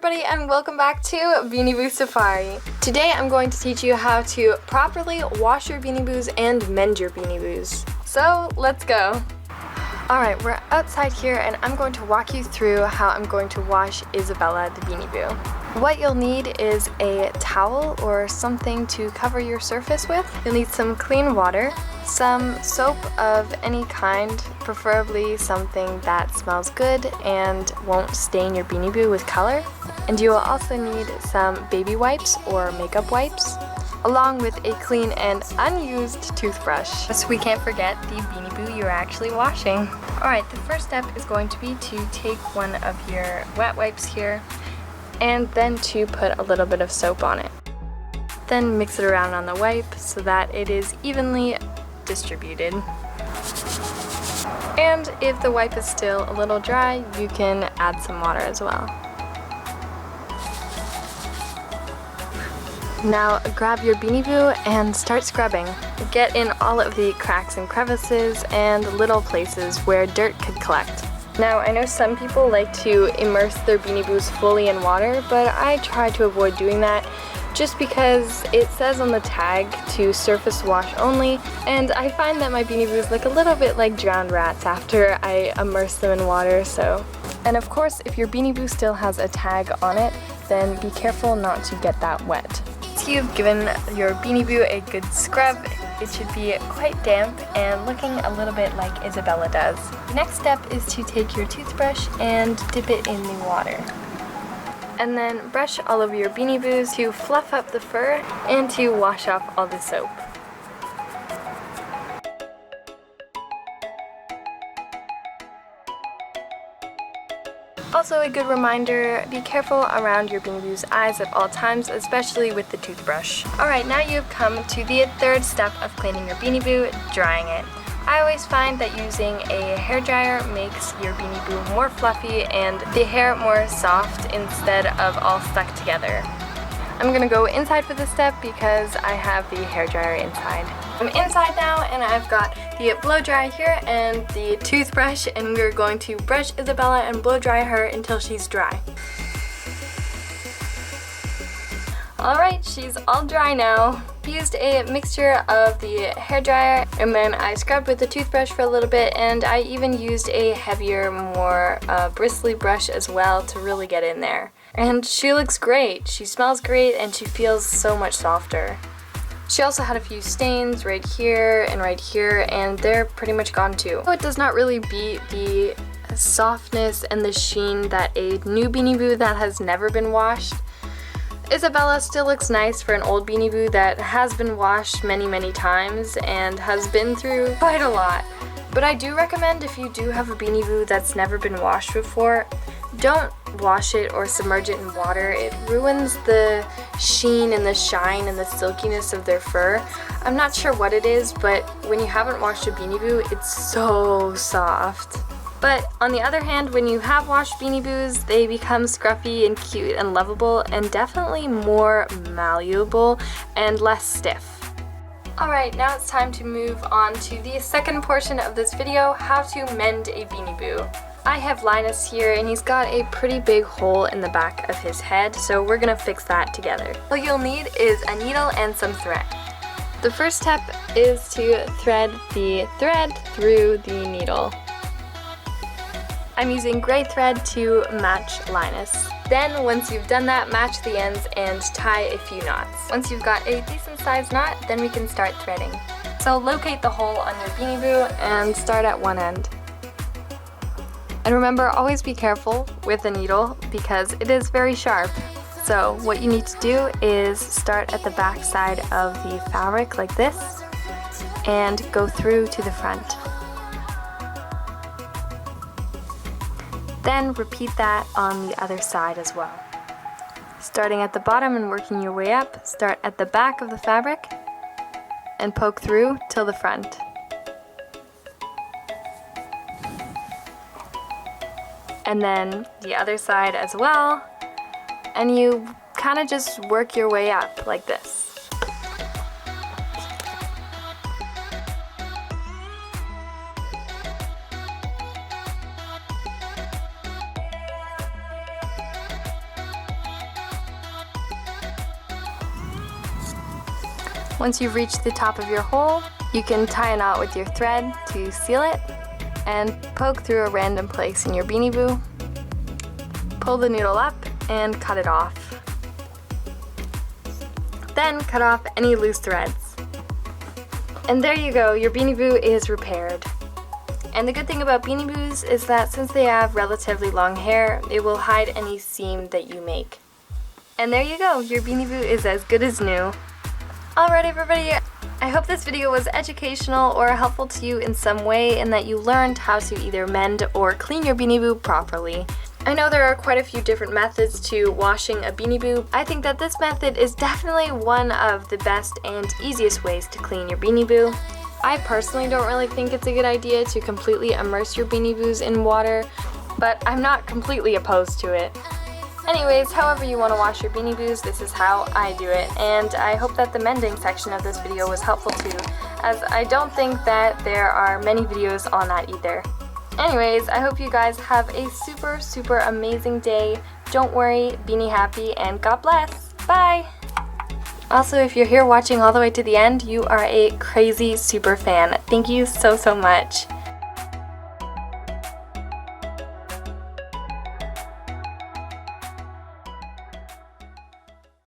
everybody and welcome back to Beanie Boo Safari. Today I'm going to teach you how to properly wash your Beanie Boos and mend your Beanie Boos. So let's go. Alright, we're outside here and I'm going to walk you through how I'm going to wash Isabella the Beanie Boo. What you'll need is a towel or something to cover your surface with. You'll need some clean water, some soap of any kind, preferably something that smells good and won't stain your Beanie Boo with color. And you will also need some baby wipes or makeup wipes, along with a clean and unused toothbrush. So we can't forget the Beanie Boo you're actually washing. Alright, the first step is going to be to take one of your wet wipes here and then to put a little bit of soap on it. Then mix it around on the wipe so that it is evenly distributed. And if the wipe is still a little dry, you can add some water as well. Now grab your Beanie Boo and start scrubbing. Get in all of the cracks and crevices and little places where dirt could collect. Now I know some people like to immerse their Beanie Boos fully in water, but I try to avoid doing that just because it says on the tag to surface wash only, and I find that my Beanie Boos look a little bit like drowned rats after I immerse them in water. And of course, if your Beanie Boo still has a tag on it, then be careful not to get that wet. Once you've given your Beanie Boo a good scrub, it should be quite damp and looking a little bit like Isabella does. The next step is to take your toothbrush and dip it in the water. And then brush all over your Beanie Boos to fluff up the fur and to wash off all the soap. Also a good reminder, be careful around your Beanie Boo's eyes at all times, especially with the toothbrush. Alright, now you've come to the third step of cleaning your Beanie Boo, drying it. I always find that using a hairdryer makes your Beanie Boo more fluffy and the hair more soft instead of all stuck together. I'm gonna go inside for this step because I have the hairdryer inside. I'm inside now and I've got the blow dry here and the toothbrush, and we're going to brush Isabella and blow dry her until she's dry. Alright, she's all dry now. I used a mixture of the hairdryer and then I scrubbed with the toothbrush for a little bit, and I even used a heavier, more bristly brush as well to really get in there. And she looks great, she smells great, and she feels so much softer. She also had a few stains right here, and they're pretty much gone too. It does not really beat the softness and the sheen that a new Beanie Boo that has never been washed. Isabella still looks nice for an old Beanie Boo that has been washed many times and has been through quite a lot. But I do recommend, if you do have a Beanie Boo that's never been washed before, don't wash it or submerge it in water. It ruins the sheen and the shine and the silkiness of their fur. I'm not sure what it is, but when you haven't washed a Beanie Boo, it's so soft. But on the other hand, when you have washed Beanie Boos, they become scruffy and cute and lovable and definitely more malleable and less stiff. Alright, now it's time to move on to the second portion of this video, how to mend a Beanie Boo. I have Linus here and he's got a pretty big hole in the back of his head, so we're gonna fix that together. All you'll need is a needle and some thread. The first step is to thread the thread through the needle. I'm using gray thread to match Linus. Then once you've done that, match the ends and tie a few knots. Once you've got a decent sized knot, then we can start threading. So locate the hole on your Beanie Boo and start at one end. And remember, always be careful with the needle because it is very sharp. So what you need to do is start at the back side of the fabric like this and go through to the front. Then repeat that on the other side as well. Starting at the bottom and working your way up, start at the back of the fabric and poke through till the front. And then the other side as well, and you kind of just work your way up like this. once you've reached the top of your hole, you can tie a knot with your thread to seal it and poke through a random place in your Beanie Boo. Pull the needle up and cut it off. Then cut off any loose threads. And there you go, your Beanie Boo is repaired. And the good thing about Beanie Boos is that since they have relatively long hair, it will hide any seam that you make. And there you go, your Beanie Boo is as good as new. Alright everybody, I hope this video was educational or helpful to you in some way and that you learned how to either mend or clean your Beanie Boo properly. I know there are quite a few different methods to washing a Beanie Boo. I think that this method is definitely one of the best and easiest ways to clean your Beanie Boo. I personally don't really think it's a good idea to completely immerse your Beanie Boos in water, but I'm not completely opposed to it. Anyways, however you want to wash your Beanie Boos, this is how I do it, and I hope that the mending section of this video was helpful too, as I don't think that there are many videos on that either. Anyways, I hope you guys have a super amazing day. Don't worry, Beanie happy, and God bless. Bye! Also, if you're here watching all the way to the end, you are a crazy super fan. Thank you so much.